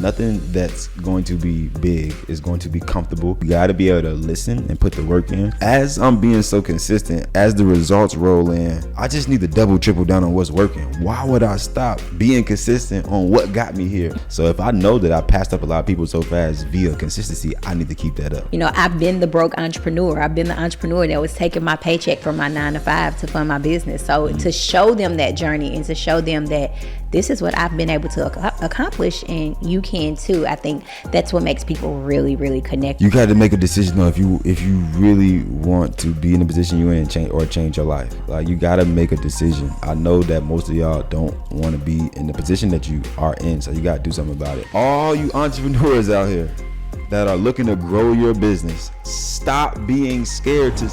nothing that's going to be big is going to be comfortable. You got to be able to listen and put the work in. As I'm being so consistent, as the results roll in, I just need to double, triple down on what's working. Why would I stop being consistent on what got me here? So if I know that I passed up a lot of people so fast via consistency, I need to keep that up. You know, I've been the broke entrepreneur. I've been the entrepreneur that was taking my paycheck from my 9 to 5 to fund my business. So to show them that journey and to show them that this is what I've been able to accomplish, and you can too. I think that's what makes people really, really connect. You got to make a decision though, if you really want to be in the position you're in, change your life. Like, you got to make a decision. I know that most of y'all don't want to be in the position that you are in, so you got to do something about it. All you entrepreneurs out here that are looking to grow your business, stop being scared to.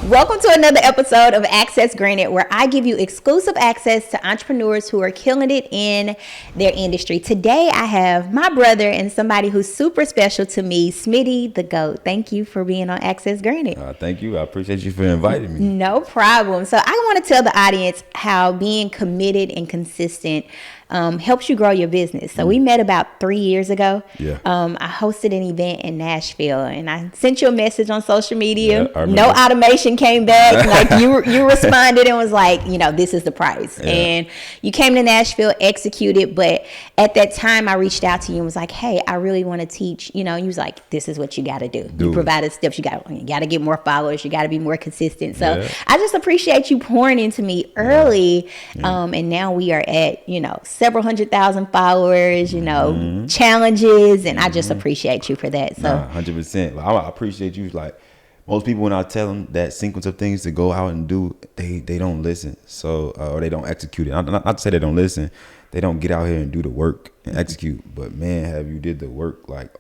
Welcome to another episode of Access Granted, where I give you exclusive access to entrepreneurs who are killing it in their industry. Today, I have my brother and somebody who's super special to me, Smitty The Goat. Thank you for being on Access Granted. Thank you. I appreciate you for inviting me. No problem. So I want to tell the audience how being committed and consistent helps you grow your business. So we met about 3 years ago. Yeah. I hosted an event in Nashville, and I sent you a message on social media. Yeah, no automation came back. Like you responded and was like, you know, this is the price. Yeah. And you came to Nashville, executed. But at that time, I reached out to you and was like, hey, I really want to teach. You know, you was like, this is what you got to do. You provided steps. You got to get more followers. You got to be more consistent. So I just appreciate you pouring into me early. And now we are at, you know, several 100,000 followers, you know, challenges, and I just appreciate you for that. So 100%. I appreciate you. Like, most people, when I tell them that sequence of things to go out and do, they don't listen. So or they don't execute it. Not to say they don't listen, they don't get out here and do the work and execute. But man, have you did the work like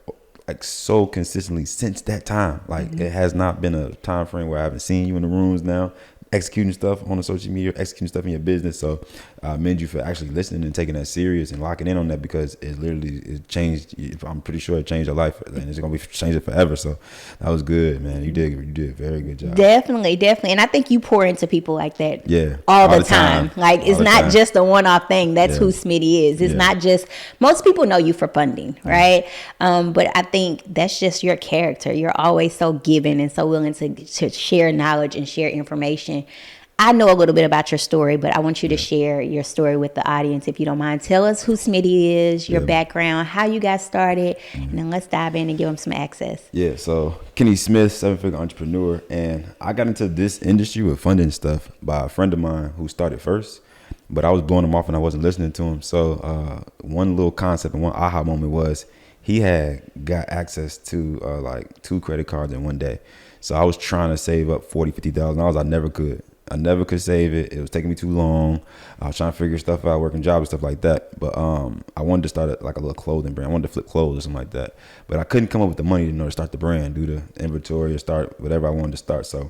so consistently since that time. Like it has not been a time frame where I haven't seen you in the rooms now, executing stuff on the social media, executing stuff in your business. So I commend you for actually listening and taking that serious and locking in on that, because it changed. I'm pretty sure it changed your life, and it's gonna be changing forever. So that was good, man. You did a very good job. Definitely, and I think you pour into people like that. Yeah, all the time. Like it's not just a one-off thing. That's who Smitty is. It's not just. Most people know you for funding, right? But I think that's just your character. You're always so giving and so willing to share knowledge and share information. I know a little bit about your story, but I want you to share your story with the audience, if you don't mind. Tell us who Smitty is, your background, how you got started, and then let's dive in and give them some access. Yeah, so Kenny Smith, 7-figure entrepreneur, and I got into this industry with funding stuff by a friend of mine who started first, but I was blowing him off and I wasn't listening to him. So one little concept and one aha moment was he had got access to like 2 credit cards in one day. So I was trying to save up $40,000, $50,000. I never could save it. It was taking me too long. I was trying to figure stuff out, working jobs and stuff like that. But I wanted to start like a little clothing brand. I wanted to flip clothes or something like that. But I couldn't come up with the money to start the brand, do the inventory, or start whatever I wanted to start. So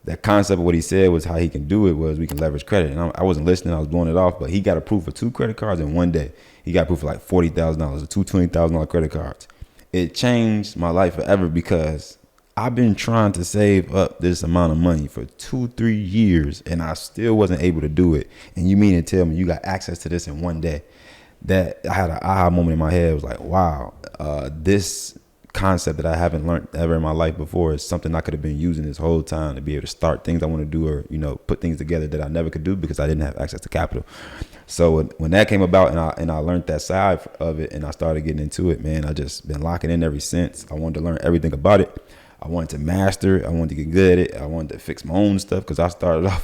that concept of what he said was how he can do it was we can leverage credit. And I wasn't listening. I was blowing it off. But he got approved for 2 credit cards in one day. He got approved for like $40,000, 2 $20,000 credit cards. It changed my life forever, because I've been trying to save up this amount of money for 2-3 years, and I still wasn't able to do it. And you mean to tell me you got access to this in one day? That I had an aha moment in my head. It was like, wow, this concept that I haven't learned ever in my life before is something I could have been using this whole time to be able to start things I want to do, or put things together that I never could do because I didn't have access to capital. So when that came about and I learned that side of it and I started getting into it, man, I just been locking in ever since. I wanted to learn everything about it. I wanted to master it. I wanted to get good at it. I wanted to fix my own stuff, because I started off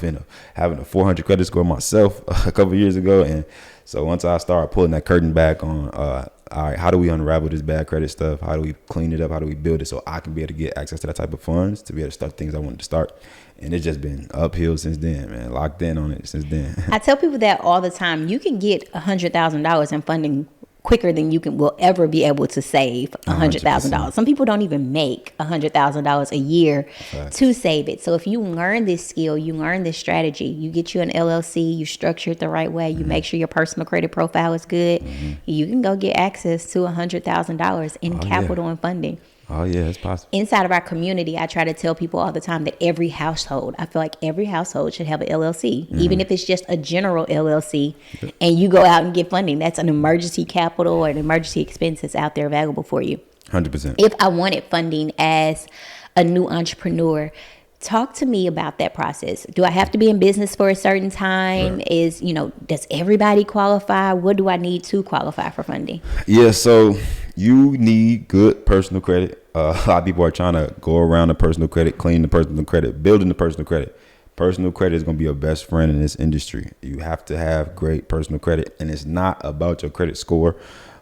having a 400 credit score myself a couple of years ago. And so once I started pulling that curtain back on, all right, how do we unravel this bad credit stuff? How do we clean it up? How do we build it so I can be able to get access to that type of funds to be able to start things I wanted to start? And it's just been uphill since then, man. Locked in on it since then. I tell people that all the time. You can get $100,000 in funding quicker than you will ever be able to save $100,000. Some people don't even make $100,000 a year to save it. So if you learn this skill, you learn this strategy, you get you an LLC, you structure it the right way, you make sure your personal credit profile is good, you can go get access to $100,000 in capital and funding. Oh yeah, it's possible. Inside of our community, I try to tell people all the time that every household, I feel like every household should have an LLC, even if it's just a general LLC, and you go out and get funding. That's an emergency capital or an emergency expense that's out there available for you. 100%. If I wanted funding as a new entrepreneur, talk to me about that process. Do I have to be in business for a certain time? Right. Does everybody qualify? What do I need to qualify for funding? Yeah, so you need good personal credit. A lot of people are trying to go around the personal credit, clean the personal credit, building the personal credit. Personal credit is going to be your best friend in this industry. You have to have great personal credit, and it's not about your credit score.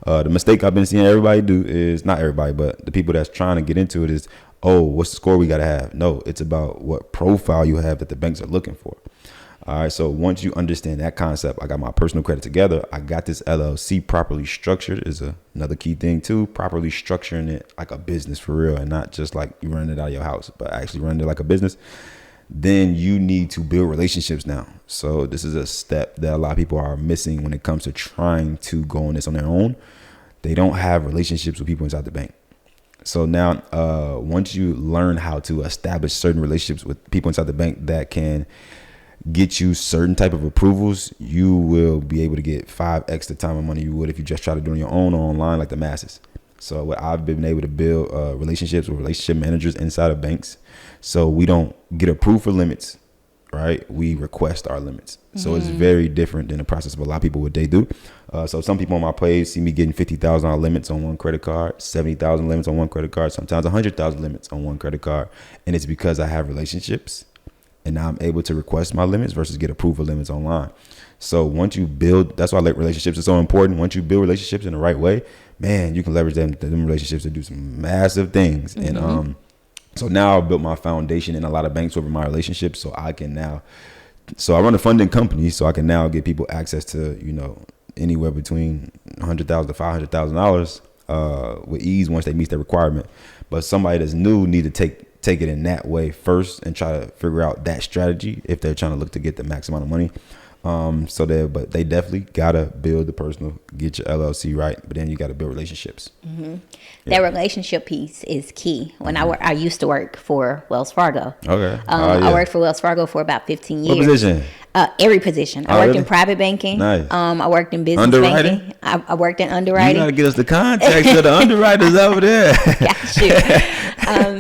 The mistake I've been seeing everybody do is, not everybody, but the people that's trying to get into it is, oh, what's the score we got to have? No, it's about what profile you have that the banks are looking for. All right. So once you understand that concept, I got my personal credit together. I got this LLC properly structured is another key thing too. Properly structuring it like a business for real, and not just like you running it out of your house, but actually running it like a business. Then you need to build relationships now. So this is a step that a lot of people are missing when it comes to trying to go on this on their own. They don't have relationships with people inside the bank. So now, once you learn how to establish certain relationships with people inside the bank that can get you certain type of approvals, you will be able to get 5x the time and money you would if you just try to do it on your own or online like the masses. So what I've been able to build relationships with relationship managers inside of banks. So we don't get approved for limits, right? We request our limits. So it's very different than the process of a lot of people, what they do. So some people on my page see me getting $50,000 limits on one credit card, 70,000 limits on one credit card, sometimes 100,000 limits on one credit card. And it's because I have relationships and now I'm able to request my limits versus get approved for limits online. So once you build, that's why relationships are so important. Once you build relationships in the right way, man, you can leverage them relationships to do some massive things. And so now I've built my foundation in a lot of banks over my relationships. So I run a funding company, so I can now get people access to, anywhere between $100,000 to $500,000 with ease once they meet their requirement. But somebody that's new need to take it in that way first and try to figure out that strategy if they're trying to look to get the max amount of money. But they definitely gotta build the personal, get your LLC right, but then you gotta build relationships. That relationship piece is key. When I used to work for Wells Fargo. Okay. I worked for Wells Fargo for about 15 years. What position? Every position. I worked in private banking. Nice. I worked in business underwriting? banking. I worked in underwriting. You gotta get us the contacts of the underwriters over there. Got you.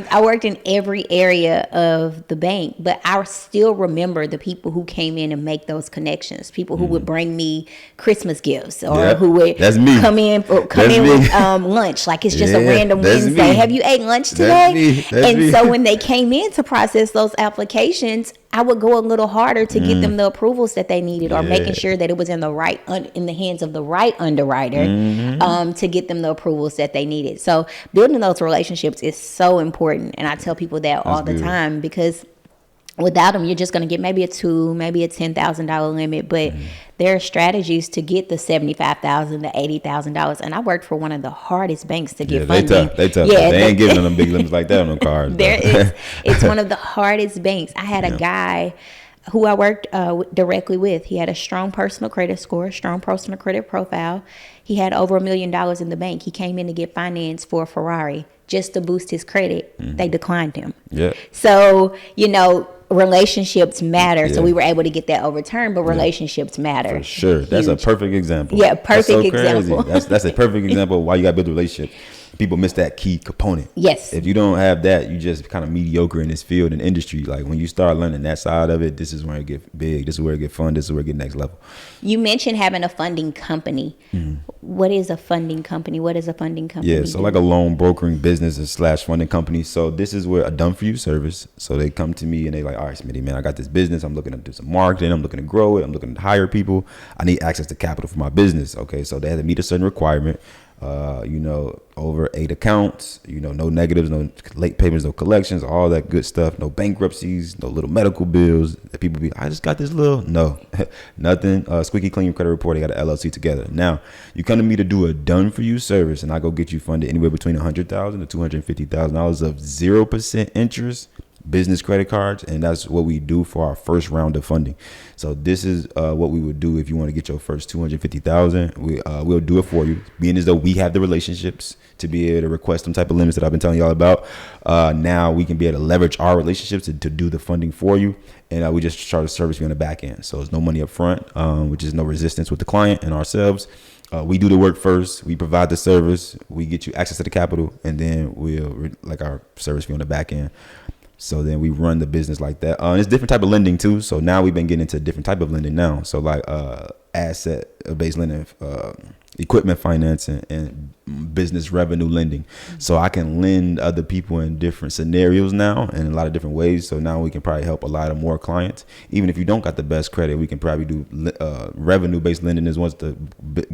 I worked in every area of the bank, but I still remember the people who came in and make those connections. People who would bring me Christmas gifts, or who would come in with lunch, like it's just a random Wednesday. Have you ate lunch today? That's me. So when they came in to process those applications, I would go a little harder to get them the approvals that they needed, or making sure that it was in the hands of the right underwriter to get them the approvals that they needed. So building those relationships is so important, and I tell people that all the time, because without them, you're just going to get maybe a $10,000 limit, but there are strategies to get the $75,000 to $80,000. And I worked for one of the hardest banks to get funding. They tough. Yeah, they ain't giving them big limits like that on them cards. It's one of the hardest banks. I had a guy who I worked directly with. He had a strong personal credit score, strong personal credit profile. He had over $1 million in the bank. He came in to get finance for a Ferrari just to boost his credit. They declined him. Yeah. So, relationships matter. So we were able to get that overturned, but relationships matter. For sure. That's a perfect example. Yeah, perfect example. That's a perfect example of why you got to build a relationship. People miss that key component. Yes. If you don't have that, you just kind of mediocre in this field and industry. Like when you start learning that side of it, this is where it gets big. This is where it gets fun. This is where it gets next level. You mentioned having a funding company. What is a funding company? What is a funding company? Yeah, so like a loan brokering business / funding company. So this is where a done for you service. So they come to me and they like, all right, Smitty, man, I got this business. I'm looking to do some marketing. I'm looking to grow it. I'm looking to hire people. I need access to capital for my business. Okay, so they have to meet a certain requirement. Over 8 accounts, no negatives, no late payments, no collections, all that good stuff, no bankruptcies, no little medical bills that people be, I just got this nothing, squeaky clean credit report. I got an LLC together. Now you come to me to do a done for you service, and I go get you funded anywhere between $100,000 to $250,000 of 0% interest business credit cards, and that's what we do for our first round of funding. So this is what we would do if you want to get your first $250,000. We'll do it for you, being as though we have the relationships to be able to request some type of limits that I've been telling y'all about. Now we can be able to leverage our relationships to do the funding for you, and we just charge a service fee on the back end. So it's no money up front, which is no resistance with the client and ourselves. We do the work first. We provide the service. We get you access to the capital, and then we'll like our service fee on the back end. So then we run the business like that. And it's different type of lending too. So now we've been getting into a different type of lending now. So like asset based lending, equipment financing, and business revenue lending. So I can lend other people in different scenarios now and in a lot of different ways. So now we can probably help a lot of more clients. Even if you don't got the best credit, we can probably do revenue based lending is the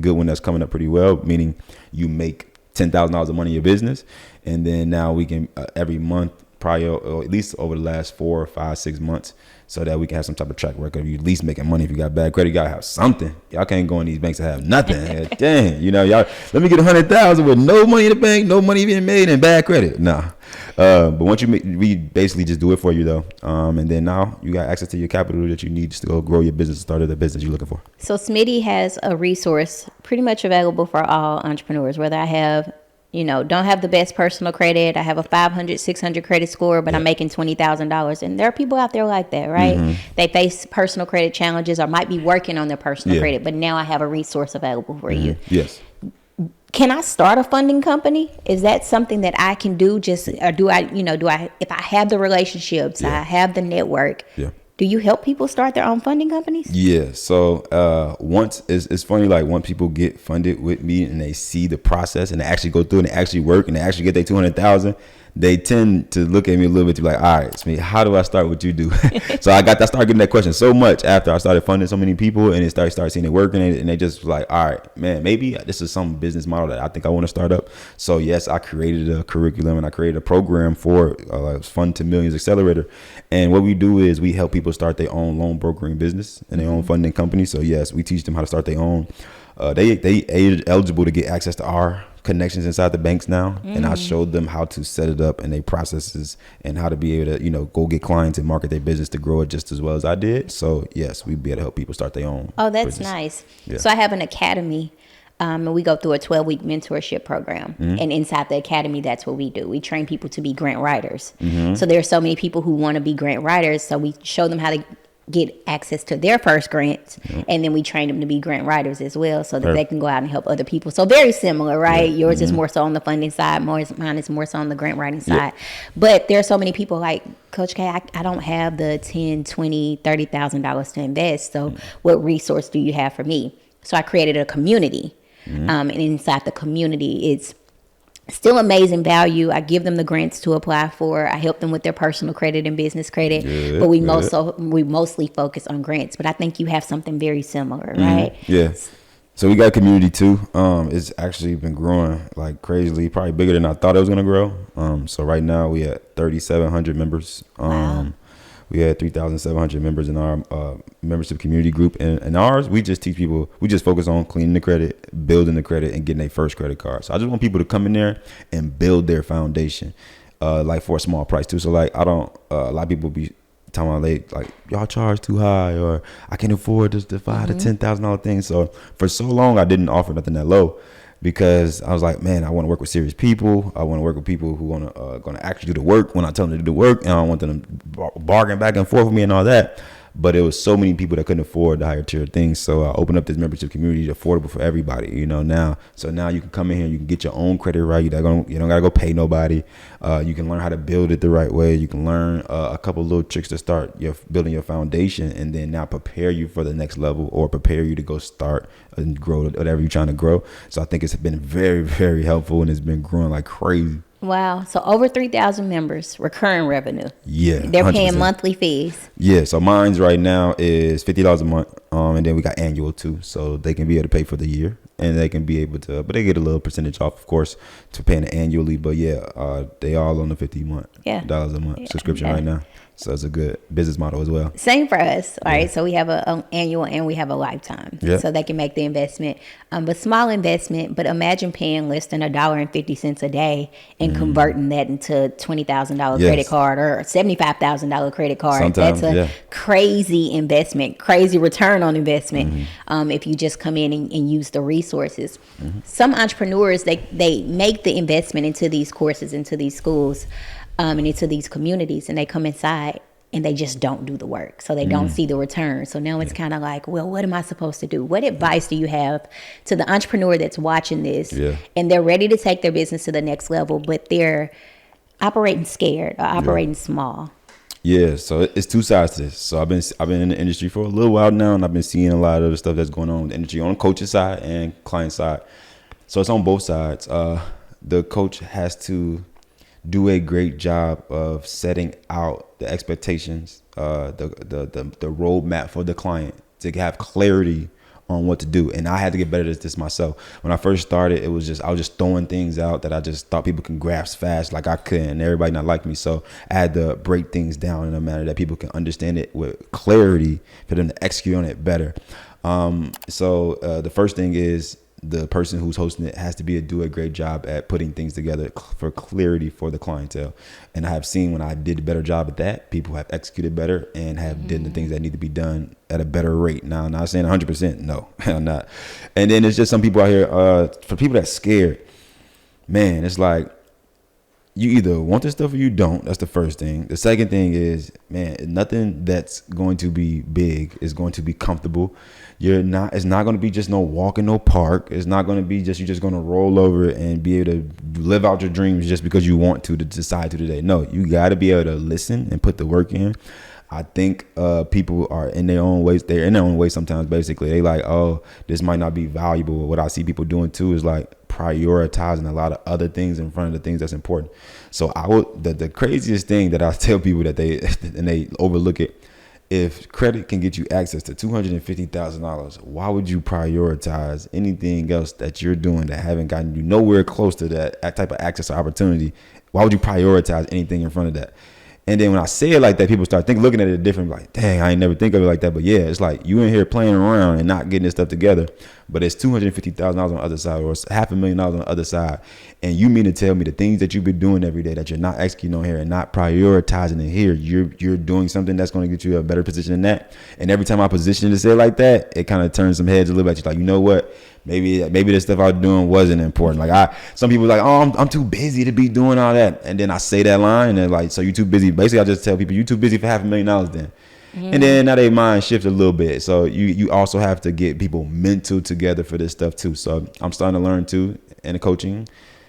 good one that's coming up pretty well, meaning you make $10,000 of money in your business. And then now we can every month, probably or at least over the last 4 or 5, 6 months, so that we can have some type of track record of you at least making money. If you got bad credit, you gotta have something. Y'all can't go in these banks and have nothing. Dang, y'all let me get 100,000 with no money in the bank, no money being made, and bad credit. Nah. But once we basically just do it for you though, and then now you got access to your capital that you need to go grow your business, start the business you're looking for. So Smitty has a resource pretty much available for all entrepreneurs, whether I have don't have the best personal credit. I have a 500, 600 credit score, but I'm making $20,000. And there are people out there like that, right? Mm-hmm. They face personal credit challenges or might be working on their personal credit, but now I have a resource available for you. Yes. Can I start a funding company? Is that something that I can do? Or do I, if I have the relationships, I have the network, do you help people start their own funding companies? Yeah. So once it's funny, like once people get funded with me and they see the process and they actually go through and they actually work and they actually get their 200,000, they tend to look at me a little bit to be like, all right, Smitty, how do I start what you do? So I started getting that question so much after I started funding so many people, and they started seeing it working, and they just like, all right, man, maybe this is some business model that I think I want to start up. So yes, I created a curriculum and I created a program for Fund to Millions Accelerator. And what we do is we help people start their own loan brokering business and their own funding company. So yes, we teach them how to start their own. They eligible to get access to our connections inside the banks now, and I showed them how to set it up and their processes and how to be able to go get clients and market their business to grow it just as well as I did. So yes, we'd be able to help people start their own. Oh, that's business. Nice. Yeah. So I have an academy, and we go through a 12-week mentorship program, and inside the academy, that's what we do. We train people to be grant writers. So there are so many people who want to be grant writers, so we show them how to get access to their first grants, and then we train them to be grant writers as well, so that they can go out and help other people. So very similar, right? Yours is more so on the funding side, mine is more so on the grant writing side. But there are so many people like, Coach K, I don't have the $10,000, $20,000, $30,000 to invest, so what resource do you have for me? So I created a community, and inside the community, it's still amazing value. I give them the grants to apply for. I help them with their personal credit and business credit. But we mostly focus on grants. But I think you have something very similar, right? Yeah. So we got a community too. It's actually been growing like crazily, probably bigger than I thought it was gonna grow. So right now we at 3,700 members. Wow. We had 3,700 members in our membership community group. And ours, we just teach people, we just focus on cleaning the credit, building the credit, and getting their first credit card. So I just want people to come in there and build their foundation, like for a small price too. So like, I don't, a lot of people be telling me like, y'all charge too high, or I can't afford this, the $5,000 to $10,000 thing. So for so long, I didn't offer nothing that low, because I was like, man, I want to work with serious people. I want to work with people who want to going to actually do the work when I tell them to do the work, and I don't want them to bargain back and forth with me and all that. But it was so many people that couldn't afford the higher tier things. So I opened up this membership community affordable for everybody, now. So now you can come in here, you can get your own credit right. You don't got to go pay nobody. You can learn how to build it the right way. You can learn a couple little tricks to start building your foundation, and then now prepare you for the next level, or prepare you to go start and grow whatever you're trying to grow. So I think it's been very, very helpful, and it's been growing like crazy. Wow. So over 3,000 members, recurring revenue. Yeah. They're 100%. Paying monthly fees. Yeah. So mine's right now is $50 a month. And then we got annual too. So they can be able to pay for the year. and they can be able to, but they get a little percentage off, of course, to paying it annually. But yeah, they all on the $50 a month subscription right now. So it's a good business model as well. Same for us. All right. So we have an annual and we have a lifetime. Yeah. So they can make the investment. But small investment, but imagine paying less than $1.50 a day and converting that into $20,000 credit card or $75,000 credit card. Sometimes, that's a crazy investment, crazy return on investment. If you just come in and use the resources. Some entrepreneurs, they make the investment into these courses, into these schools, and into these communities, and they come inside and they just don't do the work. So they don't see the return. So now it's kind of like, well, what am I supposed to do? What advice do you have to the entrepreneur that's watching this and they're ready to take their business to the next level, but they're operating scared or operating small? Yeah, so it's two sides to this. So I've been in the industry for a little while now, and I've been seeing a lot of the stuff that's going on in the industry on the coach's side and client side. So it's on both sides. The coach has to do a great job of setting out the expectations, the roadmap for the client to have clarity on what to do. And I had to get better at this myself. When I first started, I was just throwing things out that I just thought people can grasp fast, like I couldn't, and everybody not like me. So I had to break things down in a manner that people can understand it with clarity for them to execute on it better. So the first thing is, the person who's hosting it has to do a great job at putting things together for clarity for the clientele. And I have seen when I did a better job at that, people have executed better and have done the things that need to be done at a better rate. Now, I'm not saying 100%, no, I'm not. And then there's just some people out here, for people that's scared, man, it's like, you either want this stuff or you don't. That's the first thing. The second thing is, man, nothing that's going to be big is going to be comfortable. It's not going to be just no walk in no park. It's not going to be just, you're just going to roll over and be able to live out your dreams just because you want to decide to today. No, you got to be able to listen and put the work in. I think people are in their own ways. They're in their own way sometimes, basically. They like, oh, this might not be valuable. What I see people doing too is like prioritizing a lot of other things in front of the things that's important. So the craziest thing that I tell people that they overlook it, if credit can get you access to $250,000, why would you prioritize anything else that you're doing that haven't gotten you nowhere close to that type of access or opportunity? Why would you prioritize anything in front of that? And then when I say it like that, people start looking at it different, like, dang, I ain't never think of it like that. But yeah, it's like you in here playing around and not getting this stuff together, but it's $250,000 on the other side, or it's $500,000 on the other side. And you mean to tell me the things that you've been doing every day that you're not executing on here and not prioritizing it here, you're doing something that's going to get you a better position than that. And every time I position it to say it like that, it kind of turns some heads a little bit. You're like, you know what? Maybe the stuff I was doing wasn't important. Like some people like, oh, I'm too busy to be doing all that. And then I say that line and they're like, so you too busy. Basically, I just tell people you too busy for $500,000 then. And then now their mind shifts a little bit. So you also have to get people mental together for this stuff too. So I'm starting to learn too in the coaching.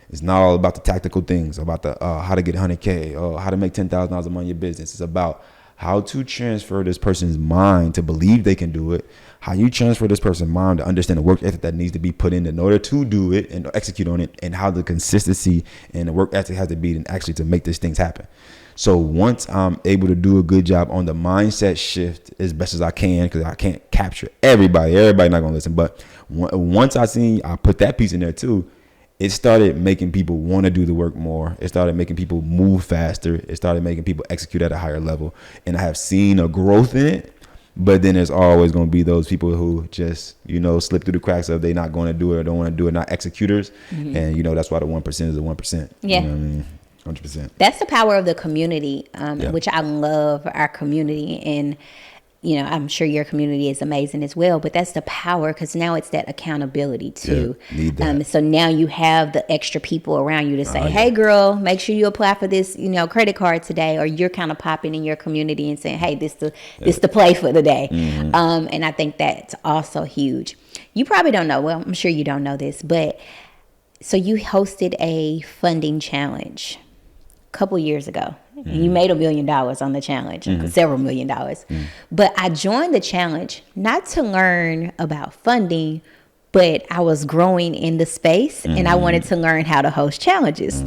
It's not all about the tactical things, about the how to get 100K or how to make $10,000 a month in your business. It's about how to transfer this person's mind to believe they can do it, how you transfer this person's mind to understand the work ethic that needs to be put in order to do it and execute on it, and how the consistency and the work ethic has to be and actually to make these things happen. So once I'm able to do a good job on the mindset shift as best as I can, because I can't capture everybody not going to listen, but once I put that piece in there too, it started making people want to do the work more. It started making people move faster. It started making people execute at a higher level. And I have seen a growth in it. But then there's always going to be those people who just, slip through the cracks of they not going to do it or don't want to do it, not executors. And, that's why the 1% is the 1%. Yeah. You know what I mean? 100%. That's the power of the community, which I love our community. And, I'm sure your community is amazing as well, but that's the power, because now it's that accountability too. Yeah, need that. So now you have the extra people around you to say, hey girl, make sure you apply for this, credit card today, or you're kind of popping in your community and saying, hey, this the play for the day. And I think that's also huge. You probably don't know, well, I'm sure you don't know this, but so you hosted a funding challenge a couple years ago. You made $1 million on the challenge, several $1 million. But I joined the challenge not to learn about funding, but I was growing in the space and I wanted to learn how to host challenges.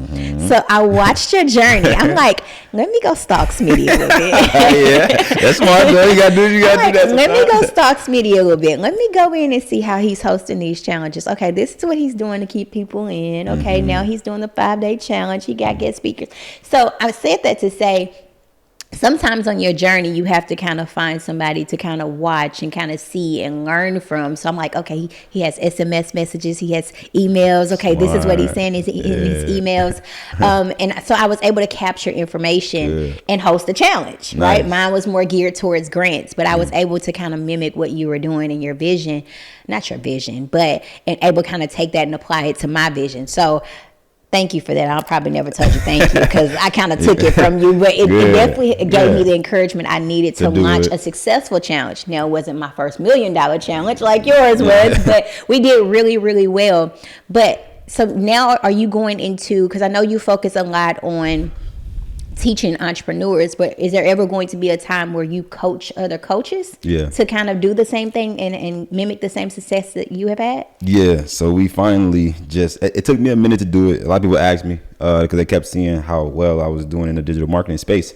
So I watched your journey. I'm like, let me go stalk Smitty a little bit. Yeah, that's smart though. You gotta do that. Let me go stalk Smitty a little bit. Let me go in and see how he's hosting these challenges. Okay, this is what he's doing to keep people in. Okay, now he's doing the 5-day challenge. He got guest speakers. So I said that to say, sometimes on your journey, you have to kind of find somebody to kind of watch and kind of see and learn from. So I'm like, okay, he has SMS messages, he has emails. Okay, this is what he's saying in his emails. And so I was able to capture information and host a challenge, right? Mine was more geared towards grants, but I was able to kind of mimic what you were doing in your vision, not your vision, but and able to kind of take that and apply it to my vision. So thank you for that. I'll probably never tell you thank you because I kind of took it from you, but it definitely gave me the encouragement I needed to launch a successful challenge. Now, it wasn't my first $1 million challenge like yours was, but we did really, really well. But so now are you going into, because I know you focus a lot on teaching entrepreneurs, but is there ever going to be a time where you coach other coaches to kind of do the same thing and mimic the same success that you have had? Yeah, so we finally it took me a minute to do it. A lot of people asked me because they kept seeing how well I was doing in the digital marketing space.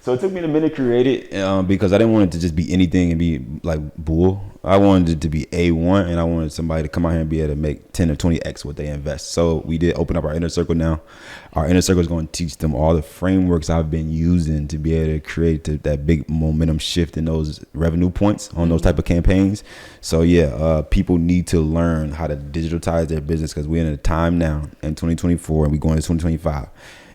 So it took me a minute to create it because I didn't want it to just be anything and be like bull. I wanted it to be A1, and I wanted somebody to come out here and be able to make 10 or 20x what they invest. So we did open up our inner circle now. Our inner circle is going to teach them all the frameworks I've been using to be able to create that big momentum shift in those revenue points on those type of campaigns. So people need to learn how to digitalize their business because we're in a time now in 2024 and we're going to 2025.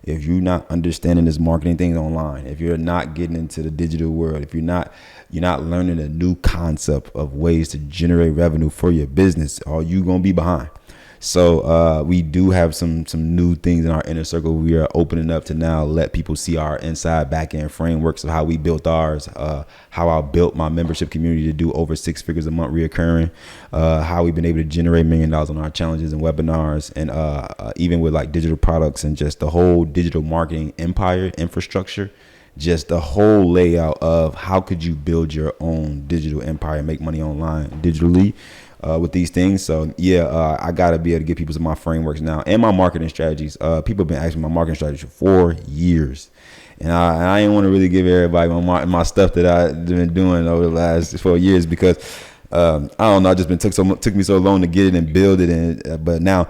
If you're not understanding this marketing thing online, if you're not getting into the digital world, if you're not learning a new concept of ways to generate revenue for your business, you're going to be behind. So we do have some new things in our inner circle. We are opening up to now let people see our inside back end frameworks of how we built ours, how I built my membership community to do over 6 figures a month reoccurring, how we've been able to generate $1 million on our challenges and webinars, and even with like digital products and just the whole digital marketing empire infrastructure. Just the whole layout of how could you build your own digital empire and make money online digitally with these things. So I gotta be able to give people some of my frameworks now and my marketing strategies. People have been asking my marketing strategy for 4 years, and I didn't want to really give everybody my stuff that I've been doing over the last 4 years because I don't know, it just took me so long to get it and build it, and but now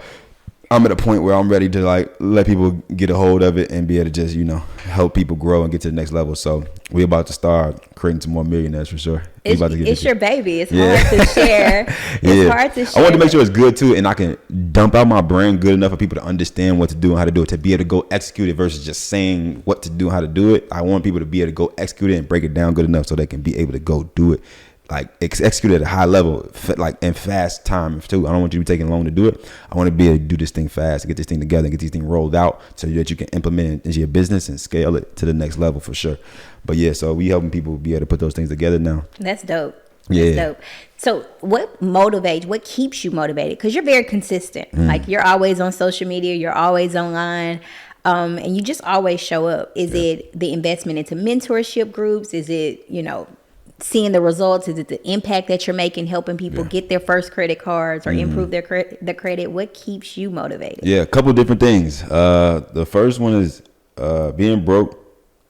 I'm at a point where I'm ready to like let people get a hold of it and be able to just, help people grow and get to the next level. So we're about to start creating some more millionaires for sure. It's your baby. It's hard to share. It's hard to share. I want to make sure it's good too, and I can dump out my brain good enough for people to understand what to do and how to do it, to be able to go execute it versus just saying what to do and how to do it. I want people to be able to go execute it and break it down good enough so they can be able to go do it. Like execute at a high level, like in fast time too. I don't want you to be taking long to do it. I want to be able to do this thing fast, get this thing together, get these things rolled out so that you can implement it into your business and scale it to the next level for sure. But so we helping people be able to put those things together now. That's dope. That's dope. So what keeps you motivated? Because you're very consistent. Like you're always on social media, you're always online. And you just always show up. Is it the investment into mentorship groups? Is it, seeing the results? Is it the impact that you're making, helping people get their first credit cards or improve their credit? What keeps you motivated? A couple of different things. The first one is being broke.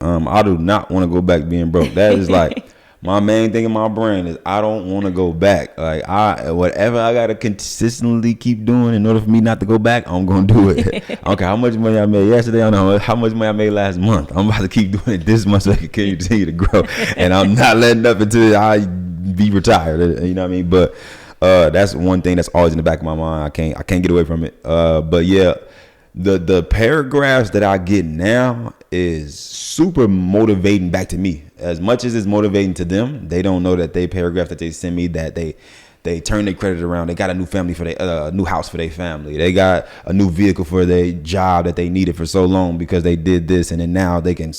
I do not want to go back being broke. That is like my main thing in my brain is I don't want to go back. Like whatever I gotta consistently keep doing in order for me not to go back, I'm gonna do it. I don't care how much money I made yesterday. I don't know how much money I made last month. I'm about to keep doing it this month so I can continue to grow. And I'm not letting up until I be retired. You know what I mean? But that's one thing that's always in the back of my mind. I can't get away from it. But the paragraphs that I get now is super motivating back to me. As much as it's motivating to them, they don't know that they paragraph that they send me, that they turn their credit around. They got a new family for their new house for their family. They got a new vehicle for their job that they needed for so long because they did this, and then now they can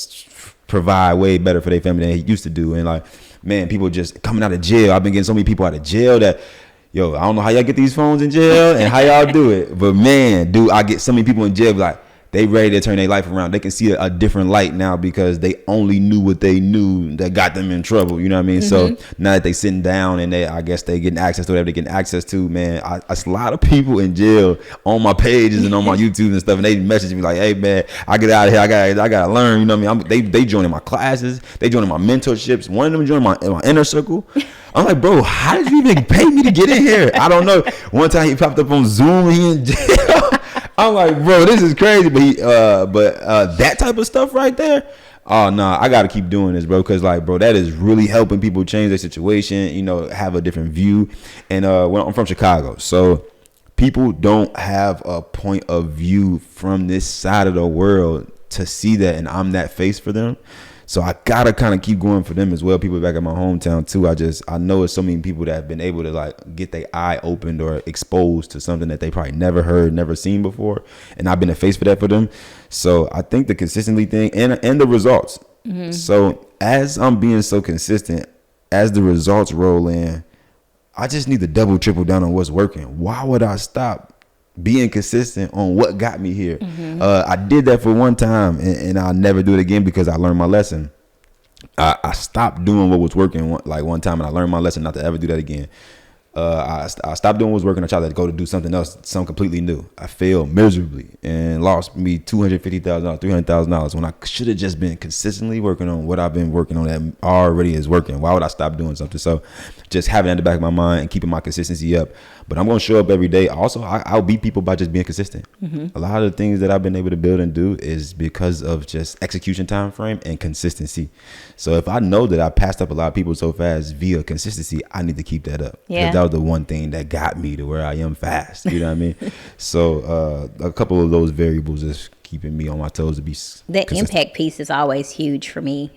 provide way better for their family than they used to do. And like, man, people just coming out of jail. I've been getting so many people out of jail that, I don't know how y'all get these phones in jail and how y'all do it, but man, I get so many people in jail like they ready to turn their life around. They can see a different light now because they only knew what they knew that got them in trouble. You know what I mean? So now that they sitting down and I guess they getting access to whatever they getting access to, man, I see a lot of people in jail on my pages and on my YouTube and stuff, and they message me like, hey man, I get out of here, I gotta learn. You know what I mean? They joining my classes, they joining my mentorships. One of them joined my inner circle. I'm like, bro, how did you even pay me to get in here? I don't know. One time he popped up on Zoom, he in jail. I'm like, bro, this is crazy. But that type of stuff right there, oh no, I got to keep doing this, bro, because like, bro, that is really helping people change their situation, you know, have a different view. And I'm from Chicago, so people don't have a point of view from this side of the world to see that, and I'm that face for them. So I gotta kind of keep going for them as well. People back in my hometown too. I know it's so many people that have been able to like get their eye opened or exposed to something that they probably never heard, never seen before. And I've been a face for that for them. So I think the consistency thing and the results. So as I'm being so consistent, as the results roll in, I just need to double, triple down on what's working. Why would I stop being consistent on what got me here? I did that for one time and I'll never do it again because I learned my lesson. I stopped doing what was working one time, and I learned my lesson not to ever do that again. I stopped doing what was working. I tried to go to do something else, something completely new. I failed miserably and lost me $250,000, $300,000 when I should have just been consistently working on what I've been working on that already is working. Why would I stop doing something? So just having that in the back of my mind and keeping my consistency up. But I'm going to show up every day. Also, I'll beat people by just being consistent. A lot of the things that I've been able to build and do is because of just execution time frame and consistency. So if I know that I passed up a lot of people so fast via consistency, I need to keep that up. Yeah. That was the one thing that got me to where I am fast. You know what I mean? So a couple of those variables is keeping me on my toes to be The consistent. impact piece is always huge for me,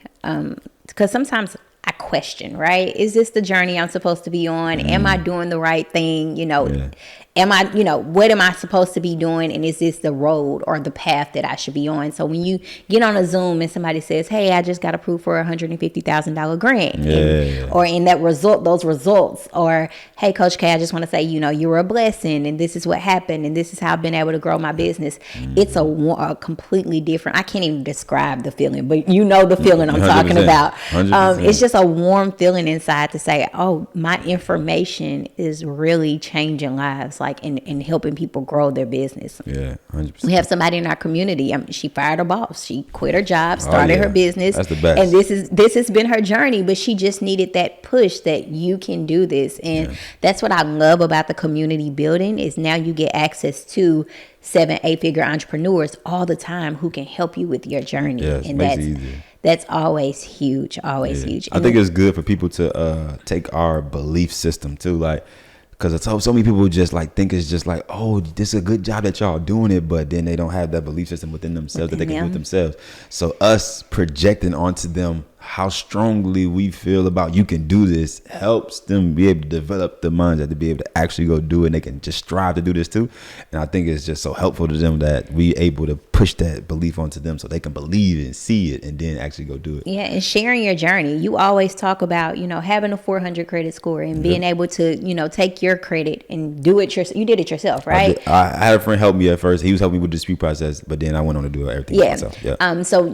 because sometimes I question, right? Is this the journey I'm supposed to be on? Am I doing the right thing? You know, am I, what am I supposed to be doing? And is this the road or the path that I should be on? So when you get on a Zoom and somebody says, hey, I just got approved for $150,000 grant, or in that those results, or hey, Coach K, I just want to say, you were a blessing and this is what happened and this is how I've been able to grow my business. It's a completely different, I can't even describe the feeling, but you know the feeling I'm talking about. It's just a warm feeling inside to say, oh, my information is really changing lives, like and helping people grow their business. Yeah, 100%. We have somebody in our community. She fired her boss. She quit her job, started her business. That's the best. And this has been her journey, but she just needed that push that you can do this. And that's what I love about the community building is now you get access to 7-8 figure entrepreneurs all the time who can help you with your journey. Yes, and makes it easier. That's always huge, huge. I think it's good for people to take our belief system too, like, because so many people just like think it's just like, oh, this is a good job that y'all doing it, but then they don't have that belief system within themselves that they can do it themselves. So us projecting onto them how strongly we feel about you can do this helps them be able to develop the mindset to be able to actually go do it, and they can just strive to do this too. And I think it's just so helpful to them that we able to push that belief onto them so they can believe and see it and then actually go do it. Yeah, and sharing your journey. You always talk about, having a 400 credit score and being able to, take your credit and do it yourself. You did it yourself, right? I had a friend help me at first. He was helping me with the dispute process, but then I went on to do everything myself. Yeah. So,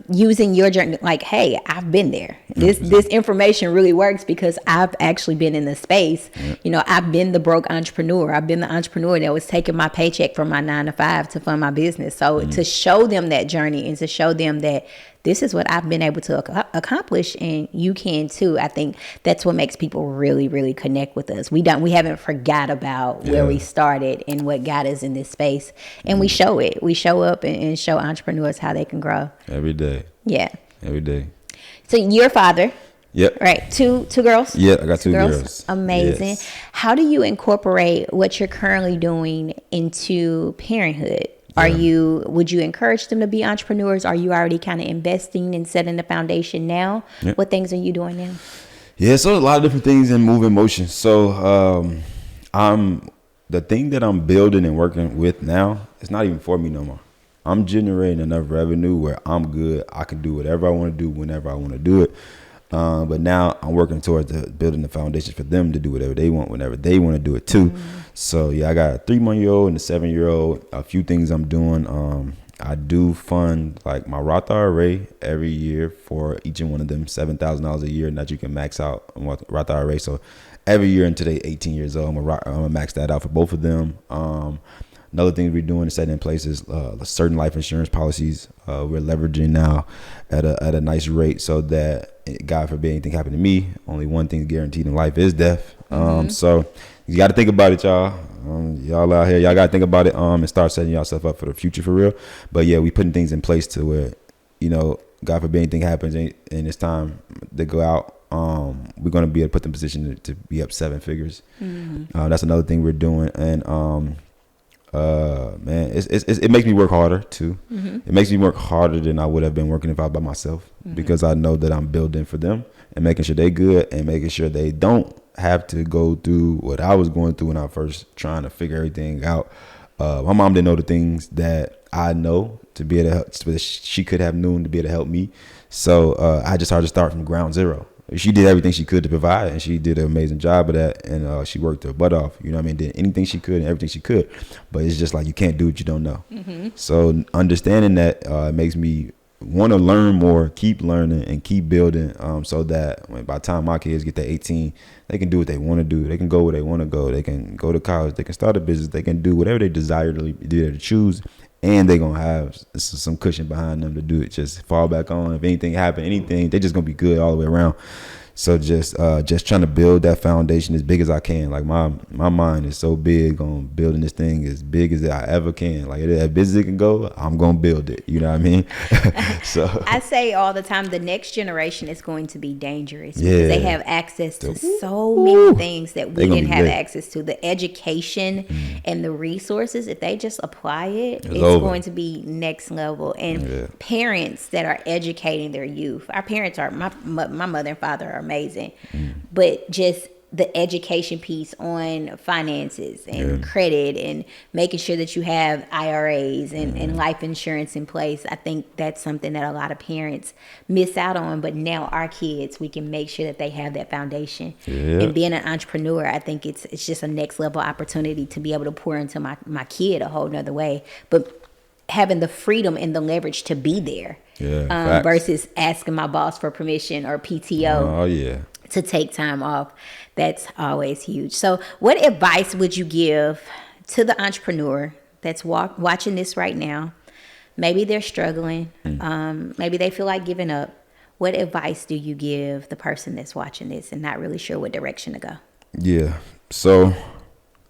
using your journey, like, hey, I've been there. This information really works because I've actually been in the space. I've been the broke entrepreneur. I've been the entrepreneur that was taking my paycheck from my 9 to 5 to fund my business. So to show them that journey and to show them that this is what I've been able to accomplish and you can too. I think that's what makes people really, really connect with us. We haven't forgot about where we started and what got us in this space. And we show it. We show up and show entrepreneurs how they can grow. Every day. Yeah. Every day. So you're a father. Yep. Right. Two girls? Yeah, I got two girls. Amazing. Yes. How do you incorporate what you're currently doing into parenthood? Would you encourage them to be entrepreneurs? Are you already kind of investing and setting the foundation now? Yep. What things are you doing now? Yeah, so a lot of different things in moving motion. So the thing that I'm building and working with now, it's not even for me no more. I'm generating enough revenue where I'm good. I can do whatever I want to do whenever I want to do it. But now I'm working towards building the foundation for them to do whatever they want whenever they want to do it too. So yeah, I got a 3-month-old and a 7-year-old. A few things I'm doing. I do fund like my Roth IRA every year for each and one of them, $7,000 a year, and that you can max out on Roth IRA. So every year until they 18 years old, I'm gonna max that out for both of them. Another thing we're doing is setting in place is certain life insurance policies. We're leveraging now at a nice rate so that, God forbid anything happen to me, only one thing guaranteed in life is death. So you got to think about it, y'all. Y'all out here, y'all got to think about it and start setting yourself up for the future for real. But yeah, we putting things in place to where, God forbid anything happens and it's time to go out. We're going to be able to put them in position to be up 7 figures. That's another thing we're doing. And man, it makes me work harder too. It makes me work harder than I would have been working if I was by myself, because I know that I'm building for them and making sure they good and making sure they don't have to go through what I was going through when I first trying to figure everything out. My mom didn't know the things that I know to be able to help, so she could have known to be able to help me. So I just had to start from ground zero. She did everything she could to provide, and she did an amazing job of that. And she worked her butt off. You know what I mean? Did anything she could and everything she could. But it's just like you can't do what you don't know. So understanding that makes me want to learn more, keep learning, and keep building. So that by the time my kids get to 18, they can do what they want to do. They can go where they want to go. They can go to college. They can start a business. They can do whatever they desire to choose. And they're going to have some cushion behind them to do it. Just fall back on. If anything happen, they're just going to be good all the way around. So just trying to build that foundation as big as I can. Like my mind is so big on building this thing as big as I ever can. Like as big as it can go, I'm going to build it. You know what I mean? So I say all the time, the next generation is going to be dangerous because they have access to so many things that we didn't have access to. The education and the resources, if they just apply it, it's going to be next level. And parents that are educating their youth, our parents are, my mother and father are amazing, but just the education piece on finances and credit and making sure that you have IRAs and life insurance in place. I think that's something that a lot of parents miss out on, but now our kids, we can make sure that they have that foundation. And being an entrepreneur, I think it's just a next level opportunity to be able to pour into my kid a whole nother way, but having the freedom and the leverage to be there. Versus asking my boss for permission or PTO to take time off. That's always huge. So what advice would you give to the entrepreneur that's watching this right now? Maybe they're struggling. Maybe they feel like giving up. What advice do you give the person that's watching this and not really sure what direction to go? Yeah. So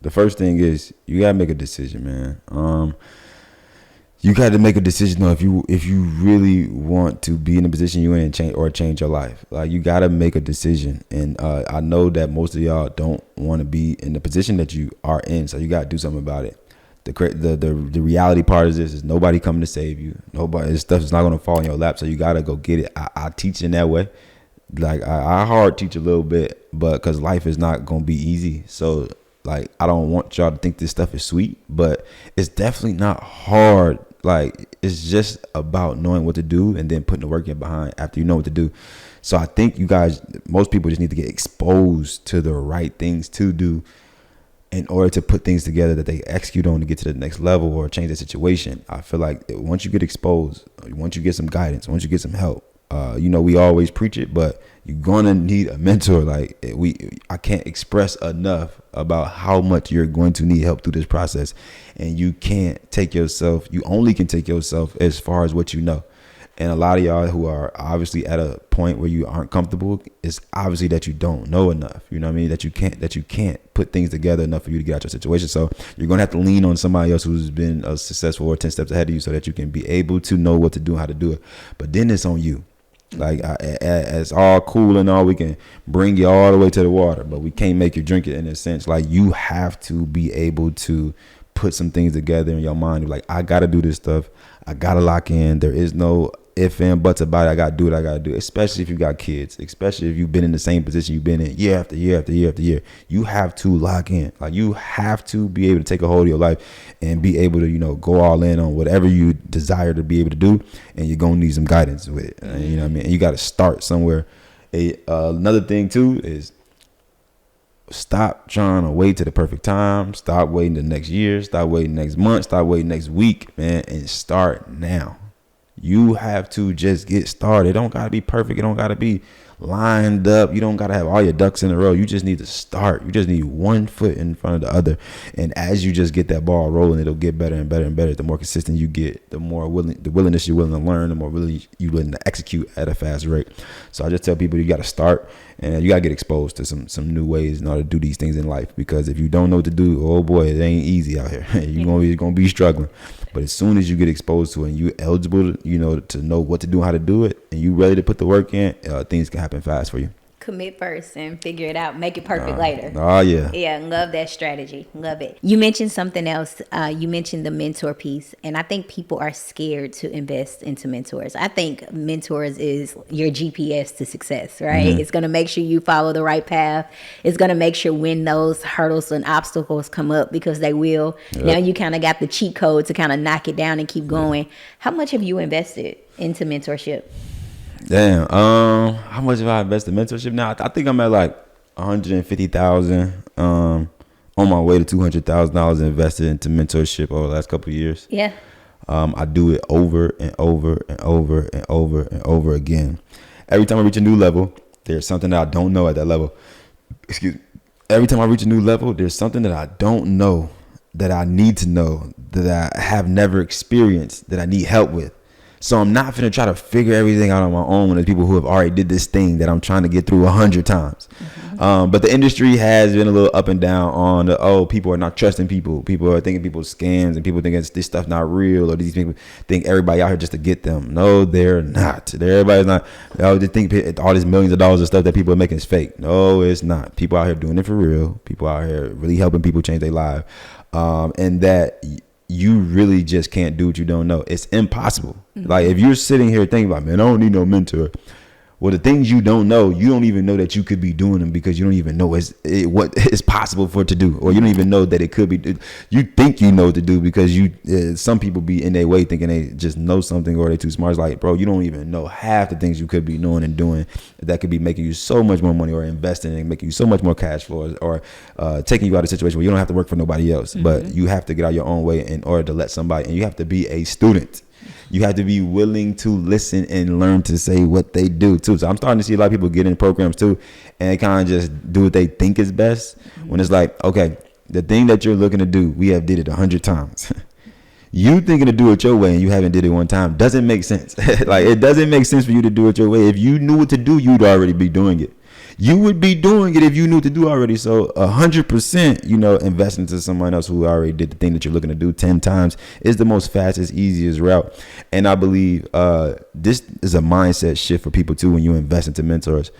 the first thing is you got to make a decision, man. You got to make a decision though, if you really want to be in the position you're in and change your life. Like you got to make a decision. And I know that most of y'all don't want to be in the position that you are in, so you got to do something about it. The reality part is this: is nobody coming to save you. Nobody, this stuff is not going to fall in your lap, so you got to go get it. I teach in that way. Like I hard teach a little bit, but because life is not going to be easy. So like I don't want y'all to think this stuff is sweet, but it's definitely not hard. Like it's just about knowing what to do and then putting the work in behind after you know what to do. So I think most people just need to get exposed to the right things to do in order to put things together that they execute on to get to the next level or change the situation. I feel like once you get exposed, once you get some guidance, once you get some help, we always preach it, but you're gonna need a mentor. Like I can't express enough about how much you're going to need help through this process, and you only can take yourself as far as what you know. And a lot of y'all who are obviously at a point where you aren't comfortable, it's obviously that you don't know enough. You know what I mean? That you can't put things together enough for you to get out your situation. So you're gonna have to lean on somebody else who's been successful or 10 steps ahead of you, so that you can be able to know what to do and how to do it. But then it's on you. Like it's all cool and all, we can bring you all the way to the water, but we can't make you drink it in a sense. Like you have to be able to put some things together in your mind. Like I gotta do this stuff. I gotta lock in. There is no if and buts about it. I gotta do what I gotta do. Especially if you got kids. Especially if you've been in the same position you've been in year after year after year after year. You have to lock in. Like you have to be able to take a hold of your life and be able to go all in on whatever you desire to be able to do. And you're gonna need some guidance with it. You know what I mean? And you gotta start somewhere. Another thing too is stop trying to wait to the perfect time. Stop waiting the next year. Stop waiting next month. Stop waiting next week, man, and start now. You have to just get started. It don't gotta be perfect. It don't gotta be lined up. You don't gotta have all your ducks in a row. You just need to start. You just need one foot in front of the other. And as you just get that ball rolling, it'll get better and better and better. The more consistent you get, the more willingness you're willing to learn, the more you're willing to execute at a fast rate. So I just tell people you gotta start, and you gotta get exposed to some new ways in order to do these things in life. Because if you don't know what to do, oh boy, it ain't easy out here. You're gonna be struggling. But as soon as you get exposed to it and you eligible, to know what to do and how to do it, and you ready to put the work in, things can happen fast for you. Commit first and figure it out. Make it perfect later. Oh, yeah. Yeah, love that strategy. Love it. You mentioned something else. You mentioned the mentor piece. And I think people are scared to invest into mentors. I think mentors is your GPS to success, right? Mm-hmm. It's going to make sure you follow the right path. It's going to make sure when those hurdles and obstacles come up, because they will. Yep. Now you kind of got the cheat code to kind of knock it down and keep going. Yeah. How much have you invested into mentorship? Damn. How much have I invested in mentorship now? I think I'm at like $150,000. On my way to $200,000 invested into mentorship over the last couple of years. Yeah. I do it over and over and over and over and over again. Every time I reach a new level, there's something that I don't know at that level. Excuse me. Every time I reach a new level, there's something that I don't know, that I need to know, that I have never experienced, that I need help with. So I'm not finna try to figure everything out on my own. There's people who have already did this thing that I'm trying to get through 100 times. Mm-hmm. But the industry has been a little up and down on people are not trusting people. People are thinking people's scams, and people think this stuff not real, or these people think everybody out here just to get them. No, they're not. Everybody's not. They think all these millions of dollars of stuff that people are making is fake. No, it's not. People out here doing it for real. People out here really helping people change their lives. And that you really just can't do what you don't know. It's impossible. Mm-hmm. Like if you're sitting here thinking about, man, I don't need no mentor. Well, the things you don't know, you don't even know that you could be doing them, because you don't even know what is possible for it to do, or you don't even know that it could be. You think you know what to do because some people be in their way thinking they just know something, or they too smart. It's like, bro, you don't even know half the things you could be knowing and doing that could be making you so much more money, or investing and making you so much more cash flow, or taking you out of a situation where you don't have to work for nobody else. Mm-hmm. But you have to get out your own way in order to let somebody, and you have to be a student. You have to be willing to listen and learn to say what they do too. So I'm starting to see a lot of people get in programs too, and they kind of just do what they think is best. Mm-hmm. When it's like, okay, the thing that you're looking to do, we have did it 100 times. You thinking to do it your way and you haven't did it one time doesn't make sense. Like it doesn't make sense for you to do it your way. If you knew what to do, you'd already be doing it. You would be doing it if you knew what to do already. So 100%, invest into someone else who already did the thing that you're looking to do 10 times is the most fastest, easiest route. And I believe this is a mindset shift for people too when you invest into mentors.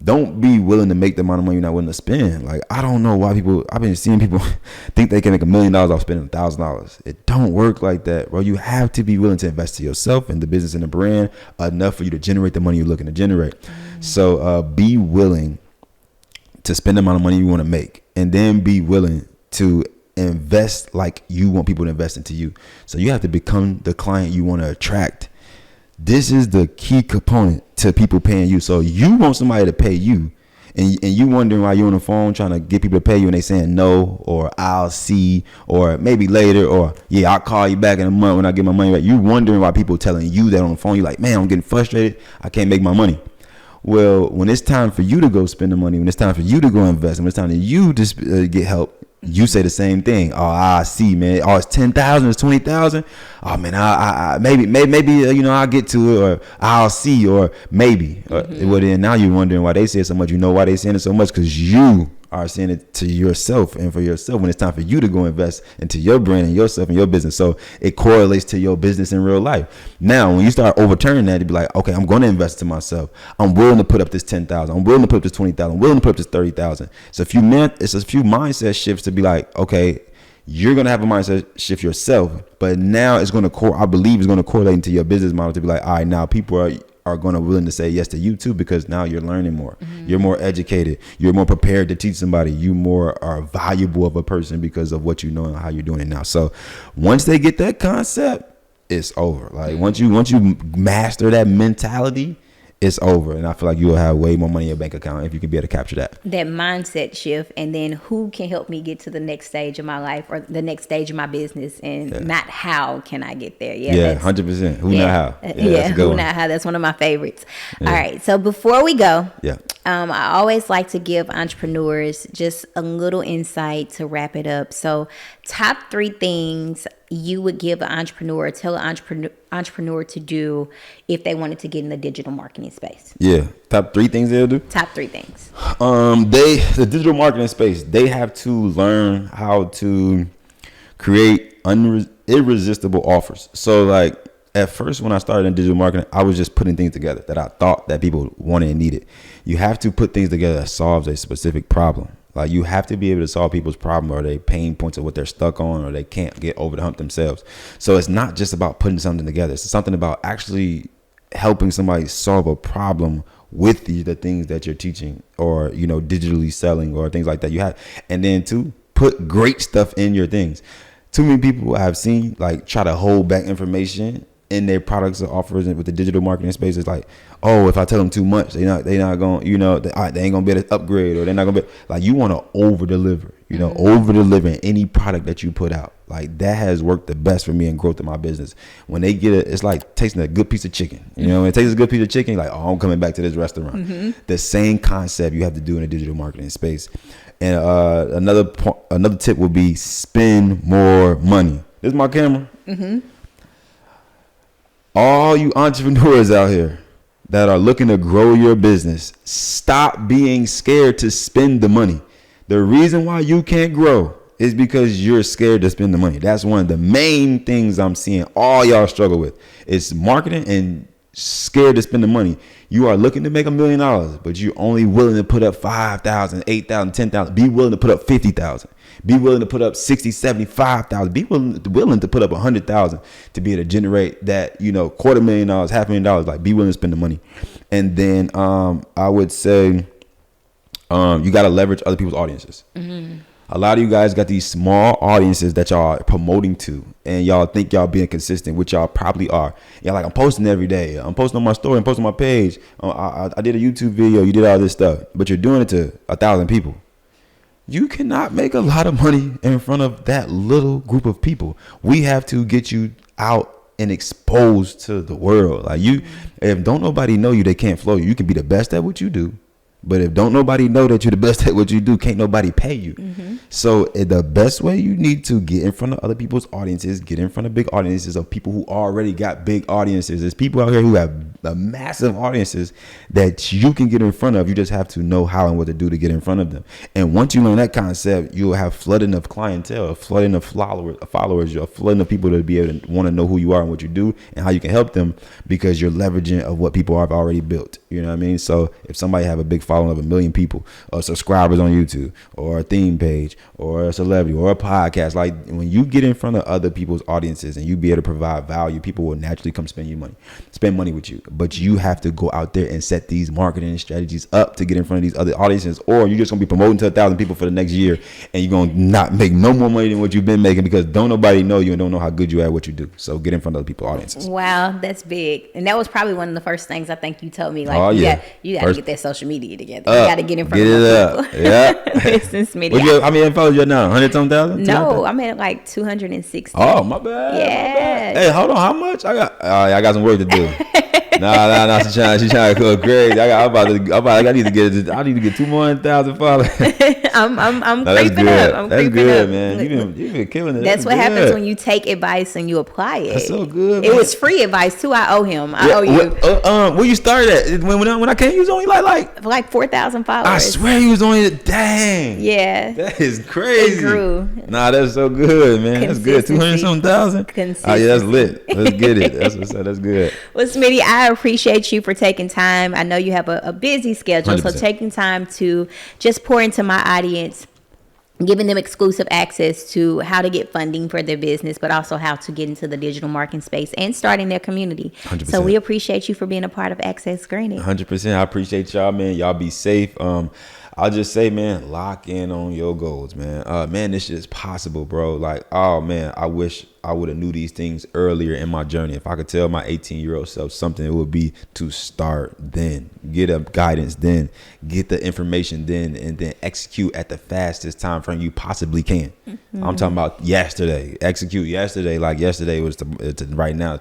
Don't be willing to make the amount of money you're not willing to spend. Like, I don't know why I've been seeing people think they can make $1 million off spending $1,000. It don't work like that, bro. You have to be willing to invest to yourself and the business and the brand enough for you to generate the money you're looking to generate. So be willing to spend the amount of money you want to make, and then be willing to invest like you want people to invest into you. So you have to become the client you want to attract. This is the key component to people paying you. So you want somebody to pay you, and you wondering why you're on the phone trying to get people to pay you, and they saying no, or I'll see, or maybe later, or yeah, I'll call you back in a month when I get my money back. You wondering why people telling you that on the phone. You're like, man, I'm getting frustrated. I can't make my money. Well, when it's time for you to go spend the money, when it's time for you to go invest, when it's time for you to get help, you say the same thing. Oh, I see, man. Oh, it's 10,000, it's 20,000. Oh man, I maybe I'll get to it, or I'll see, or maybe. Mm-hmm. Well, then now you're wondering why they say it so much. You know why they saying it so much? Because you are saying it to yourself and for yourself when it's time for you to go invest into your brand and yourself and your business. So it correlates to your business in real life. Now, when you start overturning that, to be like, okay, I'm going to invest in myself. I'm willing to put up this 10,000. I'm willing to put up this 20,000. I'm willing to put up this 30,000. So it's a few mindset shifts to be like, okay, you're going to have a mindset shift yourself, but now it's going to I believe it's going to correlate into your business model to be like, all right, now people are going to willing to say yes to you too, because now you're learning more. Mm-hmm. You're more educated. You're more prepared to teach somebody. You more are valuable of a person because of what you know and how you're doing it now. So once they get that concept, it's over. Like once you master that mentality, it's over. And I feel like you'll have way more money in your bank account if you can be able to capture that. That mindset shift, and then who can help me get to the next stage of my life or the next stage of my business, and not how can I get there. 100%. Who, not how. Who, not how. That's one of my favorites. All right, so before we go, I always like to give entrepreneurs just a little insight to wrap it up. So top 3 things you would give an entrepreneur, tell an entrepreneur to do if they wanted to get in the digital marketing space. Top 3 things they'll do. Top 3 things. The digital marketing space, they have to learn how to create irresistible offers. So like at first when I started in digital marketing, I was just putting things together that I thought that people wanted and needed. You have to put things together that solves a specific problem. Like you have to be able to solve people's problem or their pain points of what they're stuck on or they can't get over the hump themselves. So it's not just about putting something together. It's something about actually helping somebody solve a problem with the things that you're teaching or, digitally selling or things like that you have. And then 2, put great stuff in your things. Too many people I've seen like try to hold back information in their products or offers with the digital marketing space. It's like, oh, if I tell them too much, they not going, they ain't gonna be able to upgrade or they're not gonna be like, you want to over deliver, over deliver in any product that you put out. Like that has worked the best for me in growth of my business. When they get it, it's like tasting a good piece of chicken. When it tastes a good piece of chicken, like, oh, I'm coming back to this restaurant. The same concept you have to do in the digital marketing space. And another tip would be spend more money. This is my camera. All you entrepreneurs out here that are looking to grow your business, stop being scared to spend the money. The reason why you can't grow is because you're scared to spend the money. That's one of the main things I'm seeing all y'all struggle with. It's marketing and scared to spend the money. You are looking to make $1 million, but you're only willing to put up 5,000, 8,000, 10,000. Be willing to put up 50,000. Be willing to put up 60, 75,000. Be willing to put up 100,000 to be able to generate that, $250,000, $500,000. Like be willing to spend the money. And then I would say you got to leverage other people's audiences. A lot of you guys got these small audiences that y'all are promoting to, and y'all think y'all being consistent, which y'all probably are. Y'all like, I'm posting every day. I'm posting on my story. I'm posting on my page. I did a YouTube video. You did all this stuff, but you're doing it to 1,000 people. You cannot make a lot of money in front of that little group of people. We have to get you out and exposed to the world. Like if don't nobody know you, they can't flow you. You can be the best at what you do. But if don't nobody know that you're the best at what you do, can't nobody pay you. So the best way you need to get in front of other people's audiences, get in front of big audiences of people who already got big audiences. There's people out here who have massive audiences that you can get in front of. You just have to know how and what to do to get in front of them. And once you learn that concept, you'll have flooding of clientele, flooding of followers, you're flooding of people to be able to want to know who you are and what you do and how you can help them because you're leveraging of what people have already built. You know what I mean? So if somebody have a big following of 1 million people or subscribers on YouTube or a theme page or a celebrity or a podcast, like when you get in front of other people's audiences and you be able to provide value, people will naturally come spend money with you. But you have to go out there and set these marketing strategies up to get in front of these other audiences, or you're just gonna be promoting to 1,000 people for the next year and you're gonna not make no more money than what you've been making because don't nobody know you and don't know how good you are at what you do. So get in front of other people's audiences. Wow, that's big. And that was probably one of the first things I think you told me. Like, you got to get that social media together. You got to get in front of people. Yeah. Business media. How many followers you got now? 100-something thousand? No, I'm at like 260. Oh, my bad. Yeah. Hey, hold on. How much? I got some work to do. Nah. She trying to go crazy. I need to get 2,000 followers. I'm creeping up. That's good, man. You've been killing it. That's what happens when you take advice and you apply it. That's so good. It was free advice too. I owe him. I owe you. Where you started at? When I came, you was only like 4,000 followers. I swear you was only dang. Yeah. That is crazy. It grew. Nah, that's so good, man. That's good. 200-something thousand. Oh yeah, that's lit. Let's get it. That's good. Well, Smitty, I appreciate you for taking time. I know you have a busy schedule, 100%. so taking time to just pour into my audience, giving them exclusive access to how to get funding for their business, but also how to get into the digital marketing space and starting their community. 100%. So we appreciate you for being a part of Access Granted. 100%. I appreciate y'all, man. Y'all be safe. I'll just say, man, lock in on your goals, man. Man, this shit is possible, bro. Like, oh man, I wish I would have knew these things earlier in my journey. If I could tell my 18-year-old self something, it would be to start then, get a guidance then, get the information then, and then execute at the fastest time frame you possibly can. I'm talking about yesterday. Execute yesterday like yesterday was to right now.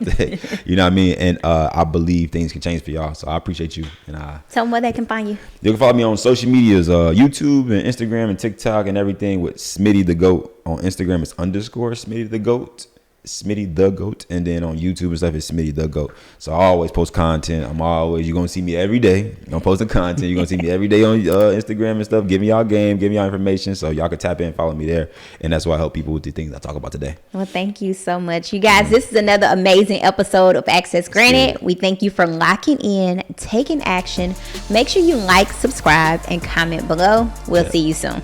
You know what I mean? And I believe things can change for y'all. So I appreciate you. And tell them where they can find you. You can follow me on social medias, YouTube and Instagram and TikTok and everything with Smitty The Goat. On Instagram, it's _Smitty The Goat. Smitty The Goat. And then on YouTube and stuff, it's Smitty The Goat. So I always post content. You're going to see me every day. I'm posting content. You're going to see me every day on Instagram and stuff. Give me y'all game. Give me y'all information. So y'all can tap in and follow me there. And that's why I help people with the things I talk about today. Well, thank you so much. You guys, this is another amazing episode of Access Granted. We thank you for locking in, taking action. Make sure you like, subscribe, and comment below. We'll see you soon.